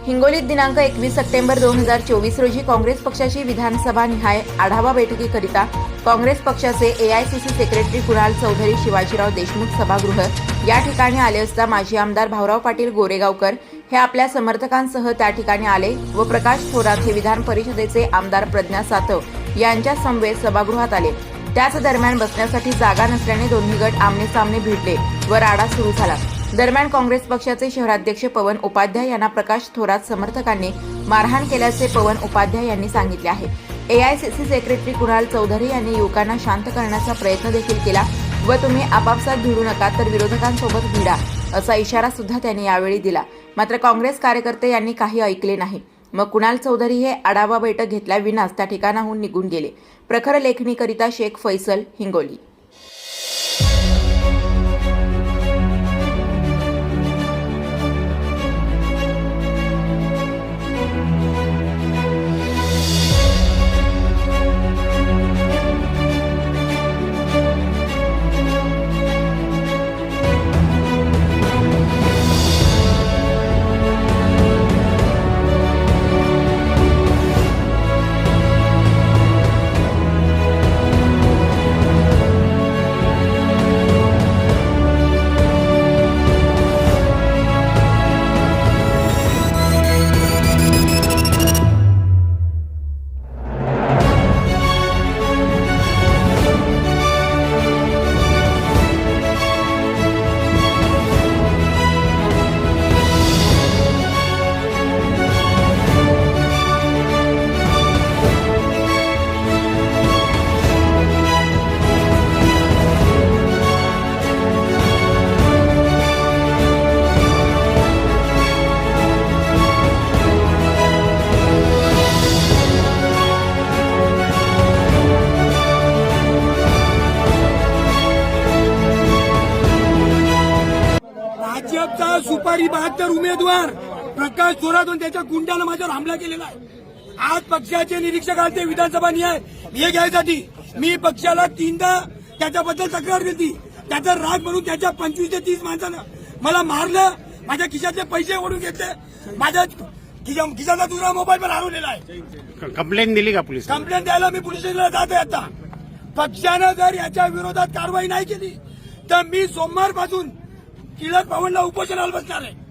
हिंगोलीत दिनांक 21 सप्टेंबर 2024 रोजी काँग्रेस पक्षाची विधानसभा निहाय आढावा बैठकीकरिता काँग्रेस पक्षाचे एआयसीसी सेक्रेटरी कुणाल चौधरी शिवाजीराव देशमुख सभागृह या ठिकाणी आले असता माजी आमदार भाऊराव पाटील गोरेगावकर हे आपल्या समर्थकांसह त्या ठिकाणी आले व प्रकाश थोरात हे विधान परिषदेचे आमदार प्रज्ञा सातव यांच्या समवेत सभागृहात आले। त्याच दरम्यान बसण्यासाठी जागा नसल्याने दोन्ही गट आमने सामने भिडले व राडा सुरू झाला। दरम्यान काँग्रेस पक्षाचे शहराध्यक्ष पवन उपाध्याय यांना प्रकाश थोरात समर्थकांनी मारहाण केल्याचे पवन उपाध्याय यांनी सांगितले आहे। एआयसीसी सेक्रेटरी कुणाल चौधरी यांनी युवकांना शांत करण्याचा प्रयत्न देखील केला व तुम्ही आपापसात भिडू नका तर विरोधकांसोबत भिडा असा इशारा सुद्धा त्यांनी यावेळी दिला। मात्र काँग्रेस कार्यकर्ते यांनी काही ऐकले नाही। मग कुणाल चौधरी हे आढावा बैठक घेतल्याविनाच त्या ठिकाणाहून निघून गेले। प्रखर लेखणीकरिता शेख फैसल, हिंगोली। भाजपचा सुपारी 72 उमेदवार प्रकाश थोरात त्याच्या गुंडानं माझ्यावर हमला केलेला आहे। आज पक्षाचे निरीक्षक आले विधानसभा निहाय हे घ्यायसाठी मी पक्षाला 3दा त्याच्याबद्दल तक्रार दिली। त्याचा राग म्हणून त्याच्या 25 ते 30 माणसानं मला मारलं, माझ्या खिशातले पैसे ओढून घेतले, माझ्या खिशाचा दुसरा मोबाईल पण हरवलेला आहे। कंप्लेंट दिली का पोलीस? कंप्लेंट द्यायला मी पोलीस स्टेशनला जातोय। आता पक्षानं जर याच्या विरोधात कारवाई नाही केली तर मी सोमवारपासून टिळक भवनला उपोषणाला बसणार आहे।